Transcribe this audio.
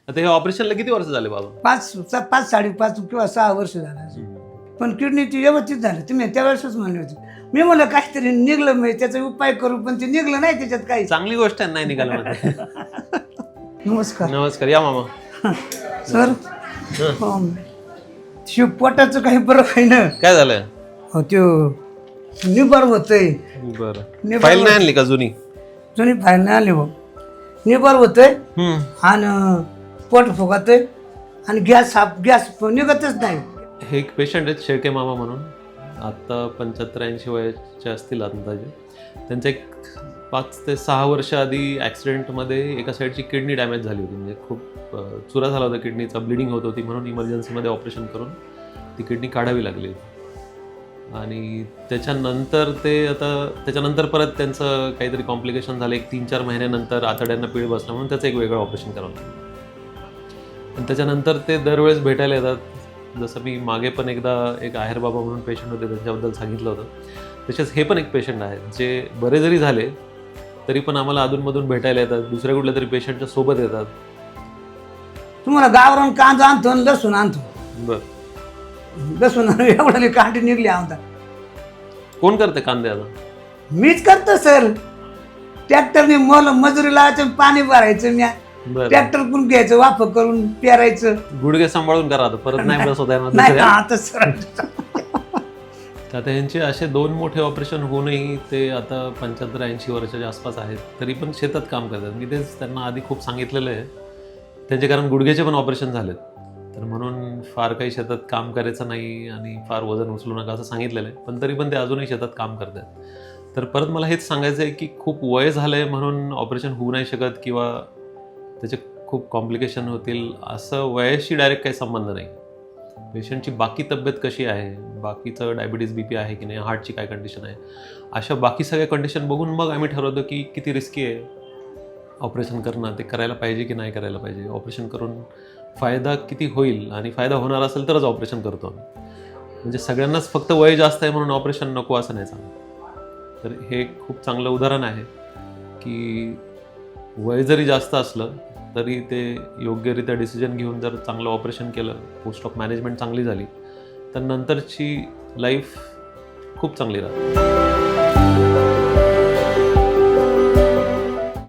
आता हे ऑपरेशनला किती वर्ष झाले बाबा? 5 5.5 किंवा 6 वर्ष झालं. पण किडनीची व्यवस्थित झाली. तुम्ही त्यावेळेसच म्हणले होते. मी म्हणलं काहीतरी निघलं, मी त्याचा उपाय करू, पण ते निघलं नाही त्याच्यात काही. चांगली गोष्ट आहे, नाही निघालं मध्ये. नमस्कार. नमस्कार, या मामा. सर शिव पोटाचं काही बरं काही ना. काय झालं? हो त्यो निबर होतंय. बरं, फाईल नाही आणली का जुनी? जुनी फाईल नाही आली भाऊ. निबर होतंय आणि पोट फुगतंय आणि गॅस निघतच नाही. हे एक पेशंट आहेत शेळके मामा म्हणून, आता 75-80 वयाचे असतील अंदाजे. त्यांचं एक 5 ते 6 वर्ष आधी ॲक्सिडेंटमध्ये एका साईडची किडनी डॅमेज झाली होती. म्हणजे खूप चुरा झाला होता किडनीचा, ब्लिडिंग होत होती, म्हणून इमर्जन्सीमध्ये ऑपरेशन करून ती किडनी काढावी लागली. आणि त्याच्यानंतर परत त्यांचं काहीतरी कॉम्प्लिकेशन झालं. एक 3-4 महिन्यानंतर आतड्यांना पीळ बसला, म्हणून त्याचं एक वेगळं ऑपरेशन करावं लागलं. आणि त्याच्यानंतर ते दरवेळेस भेटायला येतात. जसं मी मागे पण एकदा एक आहेर बाबा म्हणून पेशंट होते, त्यांच्याबद्दल सांगितलं होतं. तसेच हे पण एक पेशंट आहेत जे बरे जरी झाले तरी पण आम्हाला अधूनमधून भेटायला येतात, दुसऱ्या कुठल्या तरी पेशंटच्या सोबत येतात. तुम्हाला गावरान कांदा आणतो आणि लसूण आणतो. बरं, लसूण एवढी कांडी निघली आमचा. कोण करते कांदे आता? मीच करतो सर. ट्रॅक्टरने मजुरी लावायचं, पाणी भरायचं, मी बरं, ट्रॅक्टर करून घ्यायचं, वाफ करून पेरायचं. गुडघे सांभाळून करा आता, परत नाही बसवता नाही येणार. आता सर आता यांचे असे 2 मोठे ऑपरेशन होऊनही ते आता 75-80 वर्षाच्या आसपास आहेत, तरी पण शेतात काम करतात. मी तेच त्यांना आधी खूप सांगितलेलं आहे. त्यांचे कारण गुडघ्याचे पण ऑपरेशन झालेत, तर म्हणून फार काही शेतात काम करायचं नाही आणि फार वजन उचलू नका असं सांगितलेलं आहे. पण तरी पण ते अजूनही शेतात काम करतात. तर परत मला हेच सांगायचं आहे की खूप वय झालं आहे म्हणून ऑपरेशन होऊ नाही शकत किंवा त्याचे खूप कॉम्प्लिकेशन होतील असं वयाशी डायरेक्ट काही संबंध नाही. पेशंटची बाकी तब्येत कशी आहे, बाकीचं डायबिटीज BP आहे की नाही, हार्टची काय कंडिशन आहे, अशा बाकी सगळ्या कंडिशन बघून मग आम्ही ठरवतो की किती रिस्की आहे ऑपरेशन करणं, ते करायला पाहिजे की नाही करायला पाहिजे, ऑपरेशन करून फायदा किती होईल, आणि फायदा होणार असेल तरच ऑपरेशन करतो आम्ही. म्हणजे सगळ्यांनाच फक्त वय जास्त आहे म्हणून ऑपरेशन नको असं नाही सांगत. तर हे खूप चांगलं उदाहरण आहे की वय जरी जास्त असलं तरी ते योग्यरित्या डिसिजन घेऊन जर चांगलं ऑपरेशन केलं, पोस्ट ऑफ मॅनेजमेंट चांगली झाली, तर नंतरची लाईफ खूप चांगली राहते.